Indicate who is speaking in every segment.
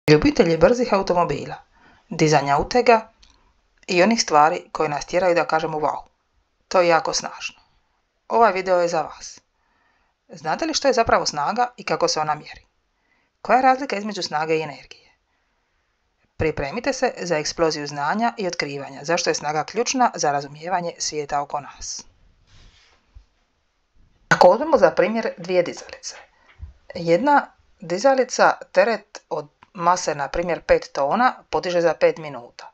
Speaker 1: Ljubitelji brzih automobila, dizanja utega i onih stvari koje nas tjeraju da kažemo wow, to je jako snažno. Ovaj video je za vas. Znate li što je zapravo snaga i kako se ona mjeri? Koja je razlika između snage i energije? Pripremite se za eksploziju znanja i otkrivanja zašto je snaga ključna za razumijevanje svijeta oko nas. Ako uzmemo za primjer dvije dizalice. Jedna dizalica teret od mase, na primjer 5 tona, podiže za 5 minuta,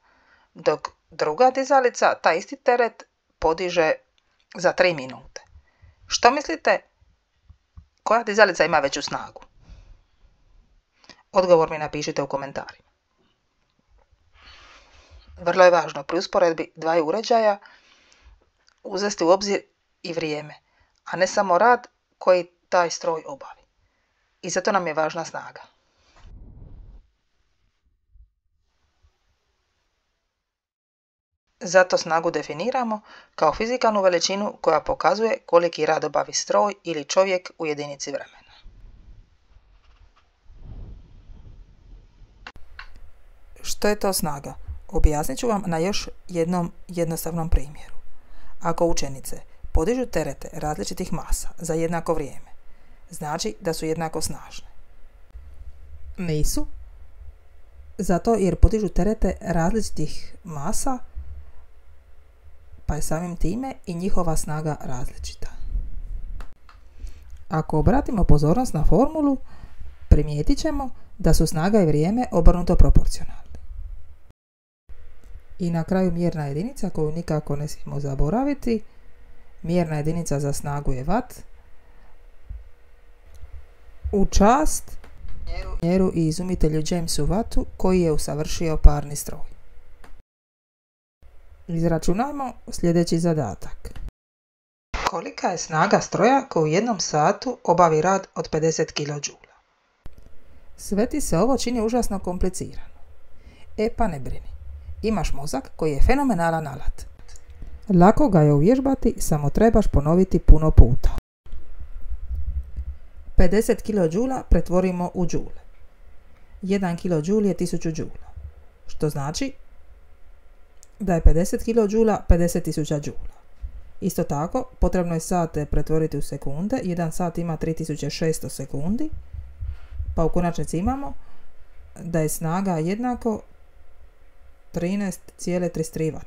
Speaker 1: dok druga dizalica taj isti teret podiže za 3 minute. Što mislite, koja dizalica ima veću snagu? Odgovor mi napišite u komentarima. Vrlo je važno pri usporedbi dvaju uređaja uzeti u obzir i vrijeme, a ne samo rad koji taj stroj obavi. I zato nam je važna snaga. Zato snagu definiramo kao fizikalnu veličinu koja pokazuje koliki rad obavi stroj ili čovjek u jedinici vremena. Što je to snaga? Objasnit ću vam na još jednom jednostavnom primjeru. Ako učenice podižu terete različitih masa za jednako vrijeme, znači da su jednako snažne. Nisu, zato jer podižu terete različitih masa, pa je samim time i njihova snaga različita. Ako obratimo pozornost na formulu, primijetit ćemo da su snaga i vrijeme obrnuto proporcionalni. I na kraju mjerna jedinica koju nikako ne smijemo zaboraviti. Mjerna jedinica za snagu je watt. U čast inženjeru i izumitelju Jamesu Wattu koji je usavršio parni stroj. Izračunajmo sljedeći zadatak. Kolika je snaga stroja koji u jednom satu obavi rad od 50 kJ? Sve ti se ovo čini užasno komplicirano. Pa ne brini. Imaš mozak koji je fenomenalan alat. Lako ga je uvježbati, samo trebaš ponoviti puno puta. 50 kJ pretvorimo u džule. 1 kJ je 1000 džula, što znači da je 50 kJ 50.000 džula. Isto tako, potrebno je sate pretvoriti u sekunde. 1 sat ima 3600 sekundi, pa u konačnici imamo da je snaga jednako 13,33 W.